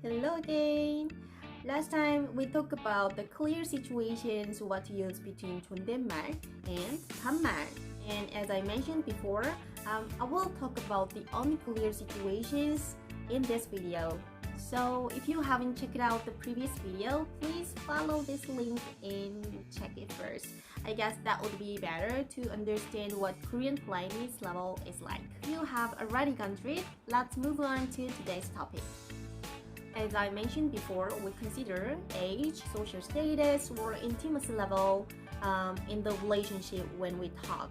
Hello again! Last time we talked about the clear situations what to use between 존댓말 and 반말. And as I mentioned before, I will talk about the unclear situations in this video. So if you haven't checked out the previous video, please follow this link and check it first. I guess that would be better to understand what Korean politeness level is like. If you have already gone through it, let's move on to today's topic. As I mentioned before, we consider age, social status, or intimacy level in the relationship when we talk.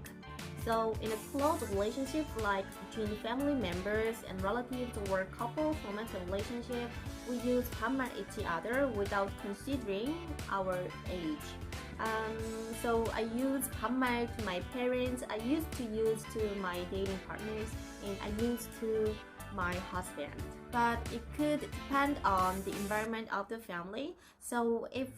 So in a close relationship like between family members and relatives or couple romantic relationship, we use 반말 each other without considering our age. So I use 반말 to my parents, I used to use to my dating partners, and I used to my husband. But it could depend on the environment of the family. So if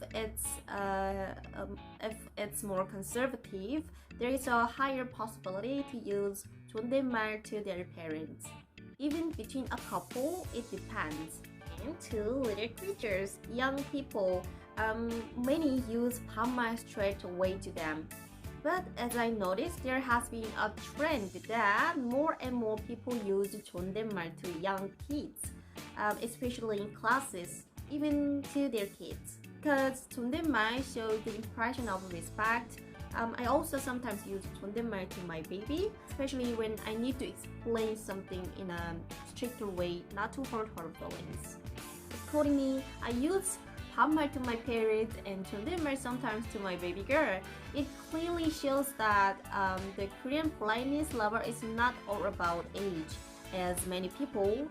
it's more conservative, there is a higher possibility to use 존댓말 to their parents. Even between a couple, it depends. And two little creatures, young people, many use 반말 straight away to them. But as I noticed, there has been a trend that more and more people use 존댓말 to young kids, especially in classes, even to their kids. Because 존댓말 shows the impression of respect. I also sometimes use 존댓말 to my baby, especially when I need to explain something in a stricter way, not to hurt her feelings. Accordingly, I use 반말 to my parents and 존댓말 sometimes to my baby girl. It clearly shows that the Korean politeness level is not all about age, as many people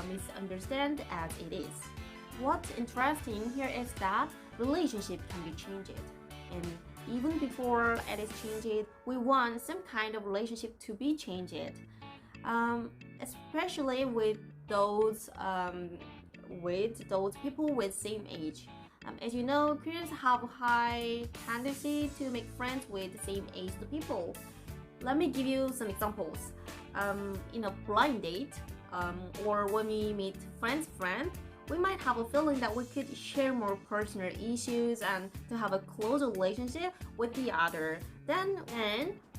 misunderstand as it is. What's interesting here is that relationship can be changed, and even before it is changed, we want some kind of relationship to be changed, especially with those people with same age. As you know, Koreans have a high tendency to make friends with the same age people. Let me give you some examples. In a blind date, or when we meet friend, we might have a feeling that we could share more personal issues and to have a closer relationship with the other. Then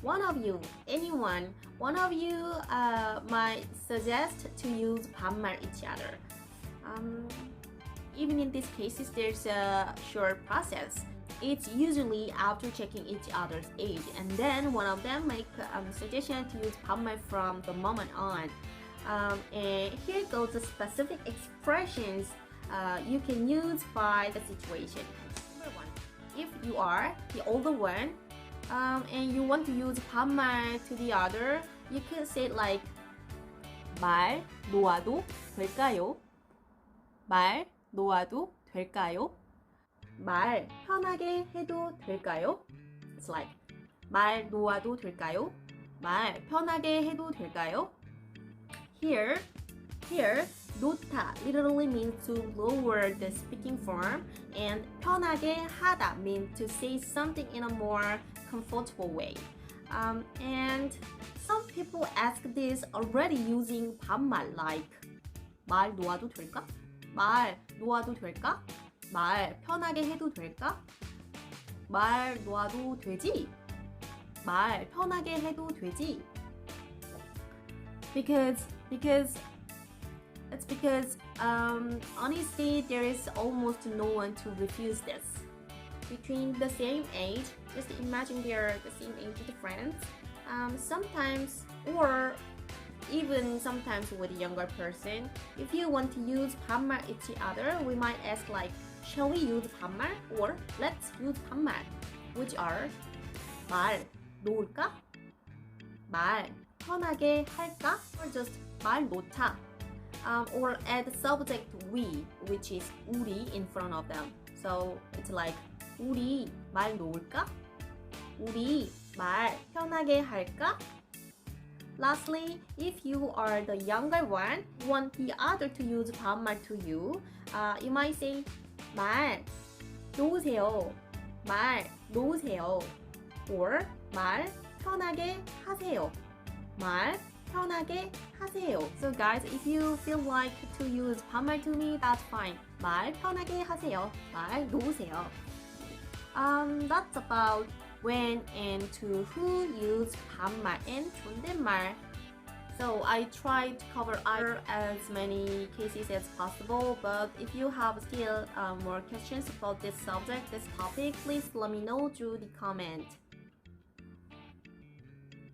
one of you might suggest to use 반말 each other. Even in these cases, there's a short process. It's usually after checking each other's age, and then one of them make a suggestion to use 반말 from the moment on. And here goes the specific expressions you can use by the situation. Number one, if you are the older one and you want to use 반말 to the other, you can say it like 말 놓아도 될까요? 말 놓아도 될까요? 말 편하게 해도 될까요? It's like 말 놓아도 될까요? 말 편하게 해도 될까요? Here, 놓다 literally means to lower the speaking form, and 편하게 하다 means to say something in a more comfortable way. And some people ask this already using 반말 like 말 놓아도 될까? 말 놓아도 될까? 말 편하게 해도 될까? 말 놓아도 되지? 말 편하게 해도 되지? Because honestly there is almost no one to refuse this. Between the same age, just imagine they're the same age difference. Sometimes, or even sometimes with a younger person, if you want to use 반말 each other, we might ask like, shall we use 반말 or let's use 반말, which are 말 놓을까? 말 편하게 할까? Or just 말 놓자. Or add the subject we, which is 우리 in front of them. So it's like 우리 말 놓을까? 우리 말 편하게 할까? Lastly, if you are the younger one, want the other to use 반말 to you, you might say 말 놓으세요. 말 놓으세요. Or 말 편하게 하세요. 말 편하게 하세요. So guys, if you feel like to use 반말 to me, that's fine. 말 편하게 하세요. 말 놓으세요. That's about when and to who use 반말 and 존댓말. So I tried to cover as many cases as possible, but if you have still more questions about this subject, this topic, please let me know through the comment.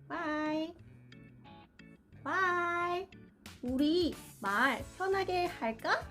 Bye! Bye! 우리 말 편하게 할까?